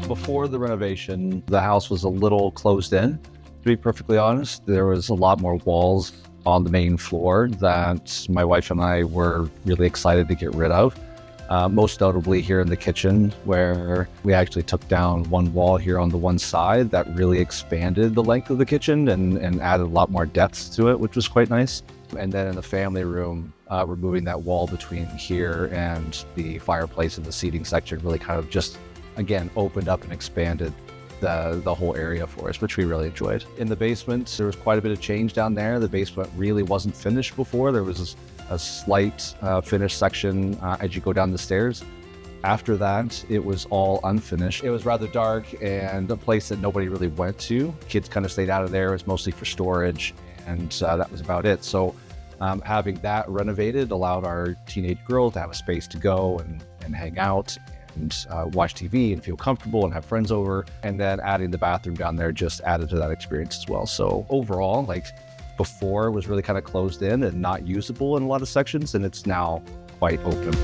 Before the renovation, the house was a little closed in, to be perfectly honest. There was a lot more walls on the main floor that my wife and I were really excited to get rid of. Most notably here in the kitchen, where we actually took down one wall here on the one side that really expanded the length of the kitchen and added a lot more depth to it, which was quite nice. And then in the family room, removing that wall between here and the fireplace and the seating section really kind of just, again, opened up and expanded the whole area for us, which we really enjoyed. In the basement, there was quite a bit of change down there. The basement really wasn't finished before. There was a slight finished section as you go down the stairs. After that, it was all unfinished. It was rather dark and a place that nobody really went to. Kids kind of stayed out of there. It was mostly for storage, and that was about it. So having that renovated allowed our teenage girl to have a space to go and hang out and watch TV and feel comfortable and have friends over. And then adding the bathroom down there just added to that experience as well. So overall, like before, it was really kind of closed in and not usable in a lot of sections, and it's now quite open.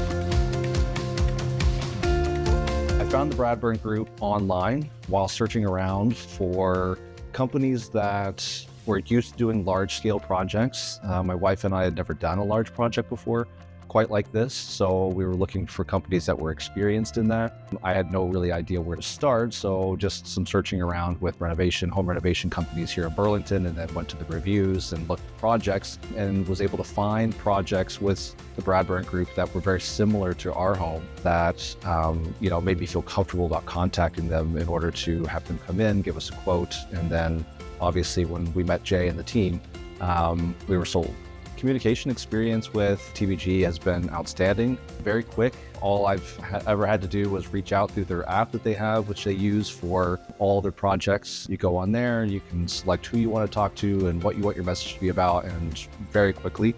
I found the Bradburn Group online while searching around for companies that were used to doing large-scale projects. My wife and I had never done a large project before quite like this, so we were looking for companies that were experienced in that. I had no really idea where to start, so just some searching around with home renovation companies here in Burlington, and then went to the reviews and looked at projects and was able to find projects with the Bradburn Group that were very similar to our home that made me feel comfortable about contacting them in order to have them come in, give us a quote, and then obviously when we met Jay and the team, we were sold. Communication experience with TBG has been outstanding, very quick. All I've ever had to do was reach out through their app that they have, which they use for all their projects. You go on there, you can select who you want to talk to and what you want your message to be about, and very quickly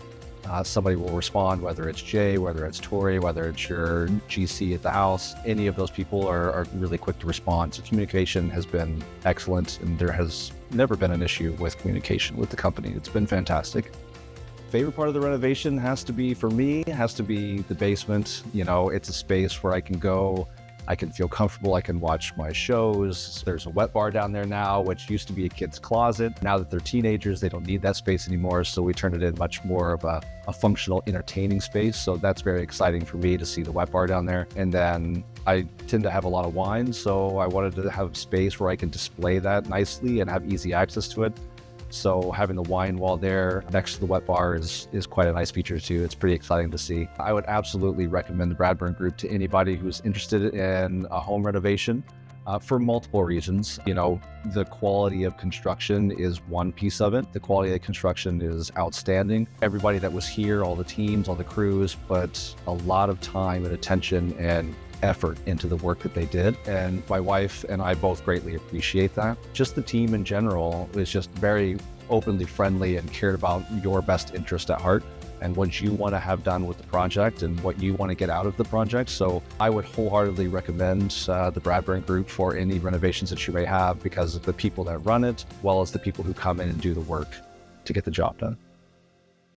somebody will respond, whether it's Jay, whether it's Tori, whether it's your GC at the house. Any of those people are really quick to respond. So communication has been excellent, and there has never been an issue with communication with the company. It's been fantastic. Favorite part of the renovation has to be the basement. It's a space where I can go, I can feel comfortable, I can watch my shows. There's a wet bar down there now, which used to be a kid's closet. Now that they're teenagers, they don't need that space anymore, so we turned it in much more of a functional, entertaining space. So that's very exciting for me to see the wet bar down there. And then I tend to have a lot of wine, so I wanted to have space where I can display that nicely and have easy access to it. So having the wine wall there next to the wet bar is quite a nice feature too. It's pretty exciting to see. I would absolutely recommend the Bradburn Group to anybody who's interested in a home renovation for multiple reasons. The quality of construction is one piece of it. The quality of the construction is outstanding. Everybody that was here, all the teams, all the crews, put a lot of time and attention and effort into the work that they did, and my wife and I both greatly appreciate that. Just the team in general is just very openly friendly and cared about your best interest at heart and what you want to have done with the project and what you want to get out of the project. So I would wholeheartedly recommend the Bradburn Group for any renovations that you may have, because of the people that run it, as well as the people who come in and do the work to get the job done.